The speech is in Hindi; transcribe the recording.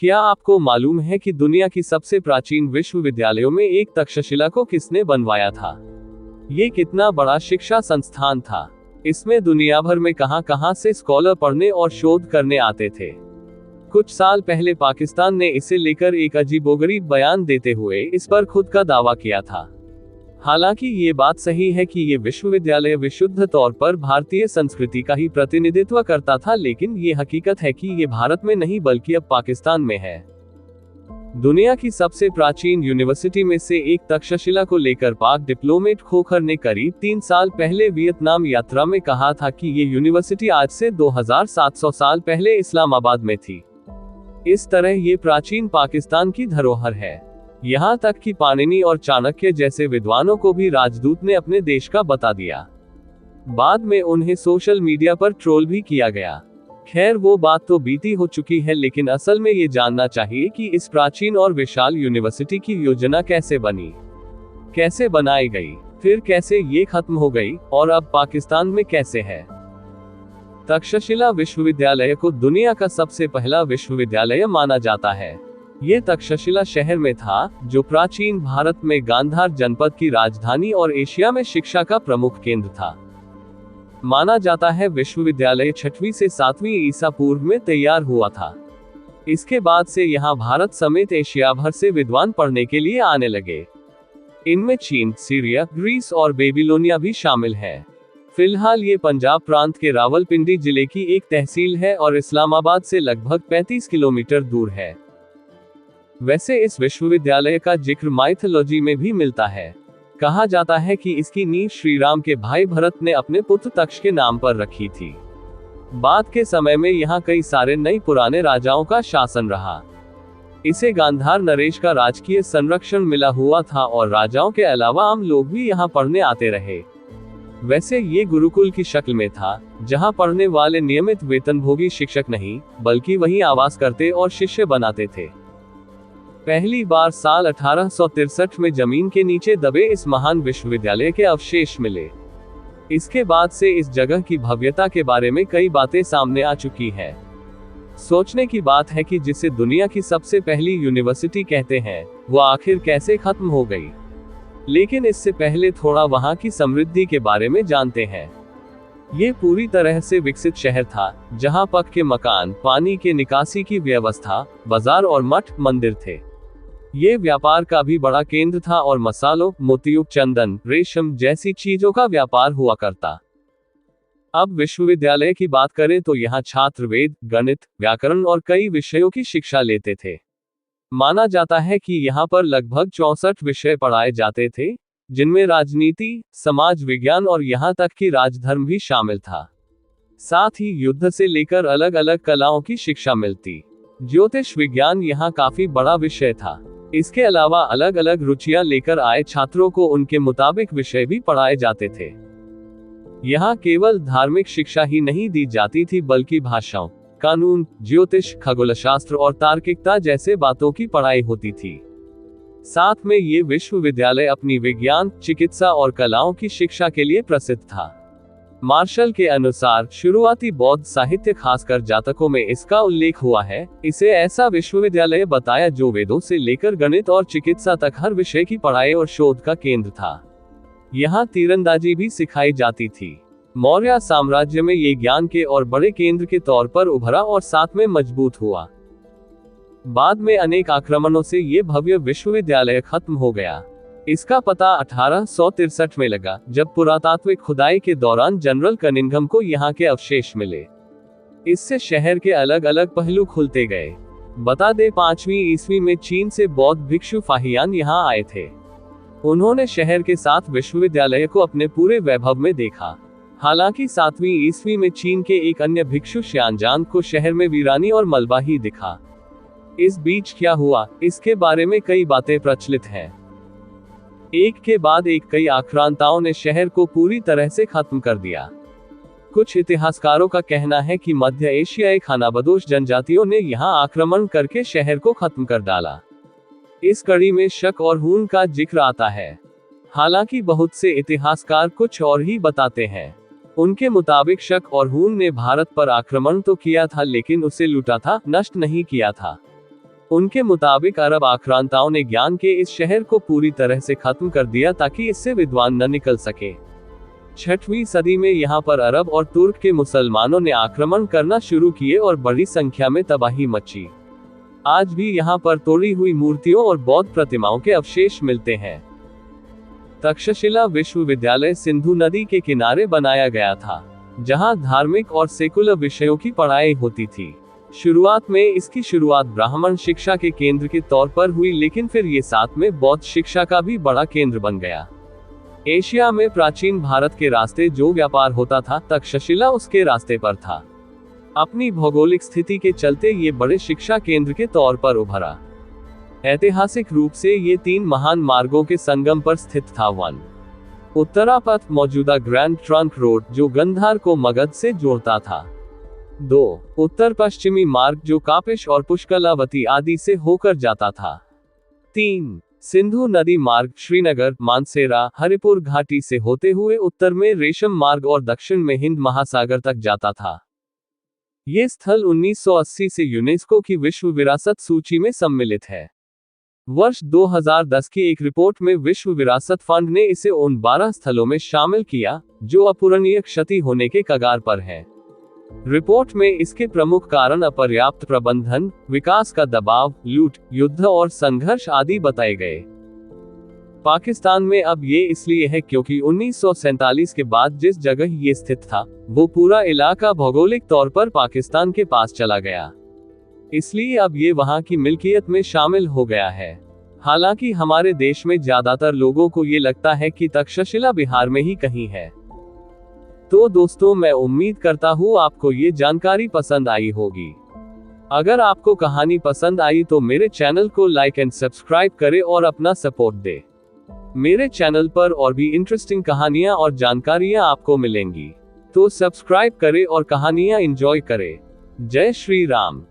क्या आपको मालूम है कि दुनिया की सबसे प्राचीन विश्वविद्यालयों में एक तक्षशिला को किसने बनवाया था? ये कितना बड़ा शिक्षा संस्थान था। इसमें दुनिया भर में कहां से स्कॉलर पढ़ने और शोध करने आते थे। कुछ साल पहले पाकिस्तान ने इसे लेकर एक अजीबोगरीब बयान देते हुए इस पर खुद का दावा किया था। हालांकि ये बात सही है कि ये विश्वविद्यालय विशुद्ध तौर पर भारतीय संस्कृति का ही प्रतिनिधित्व करता था, लेकिन ये हकीकत है कि ये भारत में नहीं बल्कि अब पाकिस्तान में है। दुनिया की सबसे प्राचीन यूनिवर्सिटी में से एक तक्षशिला को लेकर पाक डिप्लोमेट खोखर ने करीब 3 साल पहले वियतनाम यात्रा में कहा था कि ये यूनिवर्सिटी आज से 2700 साल पहले इस्लामाबाद में थी। इस तरह ये प्राचीन पाकिस्तान की धरोहर है। यहाँ तक कि पाणिनि और चाणक्य जैसे विद्वानों को भी राजदूत ने अपने देश का बता दिया। बाद में उन्हें सोशल मीडिया पर ट्रोल भी किया गया। खैर, वो बात तो बीती हो चुकी है, लेकिन असल में ये जानना चाहिए कि इस प्राचीन और विशाल यूनिवर्सिटी की योजना कैसे बनी, कैसे बनाई गई, फिर कैसे ये खत्म हो गई और अब पाकिस्तान में कैसे है। तक्षशिला विश्वविद्यालय को दुनिया का सबसे पहला विश्वविद्यालय माना जाता है। ये तक्षशिला शहर में था, जो प्राचीन भारत में गांधार जनपद की राजधानी और एशिया में शिक्षा का प्रमुख केंद्र था। माना जाता है विश्वविद्यालय 6वीं से 7वीं ईसा पूर्व में तैयार हुआ था। इसके बाद से यहाँ भारत समेत एशिया भर से विद्वान पढ़ने के लिए आने लगे। इनमें चीन, सीरिया, ग्रीस और बेबीलोनिया भी शामिल है। फिलहाल ये पंजाब प्रांत के रावलपिंडी जिले की एक तहसील है और इस्लामाबाद से लगभग 35 किलोमीटर दूर है। वैसे इस विश्वविद्यालय का जिक्र माइथोलॉजी में भी मिलता है। कहा जाता है कि इसकी नींव श्री राम के भाई भरत ने अपने पुत्र तक्ष के नाम पर रखी थी। बाद के समय में यहाँ कई सारे नए पुराने राजाओं का शासन रहा। इसे गांधार नरेश का राजकीय संरक्षण मिला हुआ था और राजाओं के अलावा आम लोग भी यहाँ पढ़ने आते रहे। वैसे ये गुरुकुल की शक्ल में था, जहाँ पढ़ने वाले नियमित वेतनभोगी शिक्षक नहीं, बल्कि वही आवास करते और शिष्य बनाते थे। पहली बार साल 1863 में जमीन के नीचे दबे इस महान विश्वविद्यालय के अवशेष मिले। इसके बाद से इस जगह की भव्यता के बारे में कई बातें सामने आ चुकी हैं। सोचने की बात है कि जिसे दुनिया की सबसे पहली यूनिवर्सिटी कहते हैं, वो आखिर कैसे खत्म हो गई। लेकिन इससे पहले थोड़ा वहां की समृद्धि के बारे में जानते हैं। ये पूरी तरह से विकसित शहर था, जहां पक्के मकान, पानी के निकासी की व्यवस्था, बाजार और मठ मंदिर थे। ये व्यापार का भी बड़ा केंद्र था और मसालों, मोतियों, चंदन, रेशम जैसी चीजों का व्यापार हुआ करता। अब विश्वविद्यालय की बात करें तो यहाँ छात्र वेद, गणित, व्याकरण और कई विषयों की शिक्षा लेते थे। माना जाता है कि यहाँ पर लगभग 64 विषय पढ़ाए जाते थे, जिनमें राजनीति, समाज विज्ञान और यहाँ तक कि राजधर्म भी शामिल था। साथ ही युद्ध से लेकर अलग अलग कलाओं की शिक्षा मिलती। ज्योतिष विज्ञान यहाँ काफी बड़ा विषय था। इसके अलावा अलग अलग रुचियां लेकर आए छात्रों को उनके मुताबिक विषय भी पढ़ाए जाते थे। यहाँ केवल धार्मिक शिक्षा ही नहीं दी जाती थी, बल्कि भाषाओं, कानून, ज्योतिष, खगोलशास्त्र और तार्किकता जैसे बातों की पढ़ाई होती थी। साथ में ये विश्वविद्यालय अपनी विज्ञान, चिकित्सा और कलाओं की शिक्षा के लिए प्रसिद्ध था। मार्शल के अनुसार शुरुआती बौद्ध साहित्य, खासकर जातकों में इसका उल्लेख हुआ है। इसे ऐसा विश्वविद्यालय बताया जो वेदों से लेकर गणित और चिकित्सा तक हर विषय की पढ़ाई और शोध का केंद्र था। यहाँ तीरंदाजी भी सिखाई जाती थी। मौर्य साम्राज्य में ये ज्ञान के और बड़े केंद्र के तौर पर उभरा और साथ में मजबूत हुआ। बाद में अनेक आक्रमणों से ये भव्य विश्वविद्यालय खत्म हो गया। इसका पता 1863 में लगा, जब पुरातात्विक खुदाई के दौरान जनरल कनिंघम को यहाँ के अवशेष मिले। इससे शहर के अलग अलग पहलू खुलते गए। बता दें, 5वीं ईस्वी में चीन से बौद्ध भिक्षु फाहियान यहाँ आए थे। उन्होंने शहर के साथ विश्वविद्यालय को अपने पूरे वैभव में देखा। हालांकि 7वीं ईस्वी में चीन के एक अन्य भिक्षु श्यानजान को शहर में वीरानी और मलबा ही दिखा। इस बीच क्या हुआ, इसके बारे में कई बातें प्रचलित हैं। एक के बाद एक कई आक्रांताओं ने शहर को पूरी तरह से खत्म कर दिया। कुछ इतिहासकारों का कहना है कि मध्य एशियाई खानाबदोश जनजातियों ने यहाँ आक्रमण करके शहर को खत्म कर डाला। इस कड़ी में शक और हून का जिक्र आता है। हालांकि बहुत से इतिहासकार कुछ और ही बताते हैं। उनके मुताबिक शक और हून ने भारत पर आक्रमण तो किया था, लेकिन उसे लूटा था, नष्ट नहीं किया था। उनके मुताबिक अरब आक्रांताओं ने ज्ञान के इस शहर को पूरी तरह से खत्म कर दिया ताकि इससे विद्वान न निकल सके। 6वीं सदी में यहाँ पर अरब और तुर्क के मुसलमानों ने आक्रमण करना शुरू किए और बड़ी संख्या में तबाही मची। आज भी यहाँ पर तोड़ी हुई मूर्तियों और बौद्ध प्रतिमाओं के अवशेष मिलते हैं। तक्षशिला विश्वविद्यालय सिंधु नदी के किनारे बनाया गया था, जहाँ धार्मिक और सेकुलर विषयों की पढ़ाई होती थी। शुरुआत में इसकी शुरुआत ब्राह्मण शिक्षा के केंद्र के तौर पर हुई, लेकिन फिर ये साथ में बौद्ध शिक्षा का भी बड़ा केंद्र बन गया। एशिया में प्राचीन भारत के रास्ते जो व्यापार होता था, तक्षशिला उसके रास्ते पर था। अपनी भौगोलिक स्थिति के चलते ये बड़े शिक्षा केंद्र के तौर पर उभरा। ऐतिहासिक रूप से ये 3 महान मार्गों के संगम पर स्थित था। 1. उत्तरा पथ, मौजूदा ग्रैंड ट्रंक रोड, जो गंधार को मगध से जोड़ता था। 2. उत्तर पश्चिमी मार्ग, जो कापिश और पुष्कलावती आदि से होकर जाता था। 3. सिंधु नदी मार्ग, श्रीनगर, मानसेरा, हरिपुर घाटी से होते हुए उत्तर में रेशम मार्ग और दक्षिण में हिंद महासागर तक जाता था। ये स्थल 1980 से यूनेस्को की विश्व विरासत सूची में सम्मिलित है। वर्ष 2010 की एक रिपोर्ट में विश्व विरासत फंड ने इसे उन 12 स्थलों में शामिल किया जो अपूरणीय क्षति होने के कगार पर हैं। रिपोर्ट में इसके प्रमुख कारण अपर्याप्त प्रबंधन, विकास का दबाव, लूट, युद्ध और संघर्ष आदि बताए गए। पाकिस्तान में अब ये इसलिए है क्योंकि 1947 के बाद जिस जगह ये स्थित था, वो पूरा इलाका भौगोलिक तौर पर पाकिस्तान के पास चला गया। इसलिए अब ये वहाँ की मिल्कियत में शामिल हो गया है। हालांकि हमारे देश में ज्यादातर लोगों को ये लगता है कि तक्षशिला बिहार में ही कहीं है। तो दोस्तों, मैं उम्मीद करता हूँ आपको ये जानकारी पसंद आई होगी। अगर आपको कहानी पसंद आई तो मेरे चैनल को लाइक एंड सब्सक्राइब करें और अपना सपोर्ट दे। मेरे चैनल पर और भी इंटरेस्टिंग कहानियां और जानकारियां आपको मिलेंगी, तो सब्सक्राइब करें और कहानियां एंजॉय करें। जय श्री राम।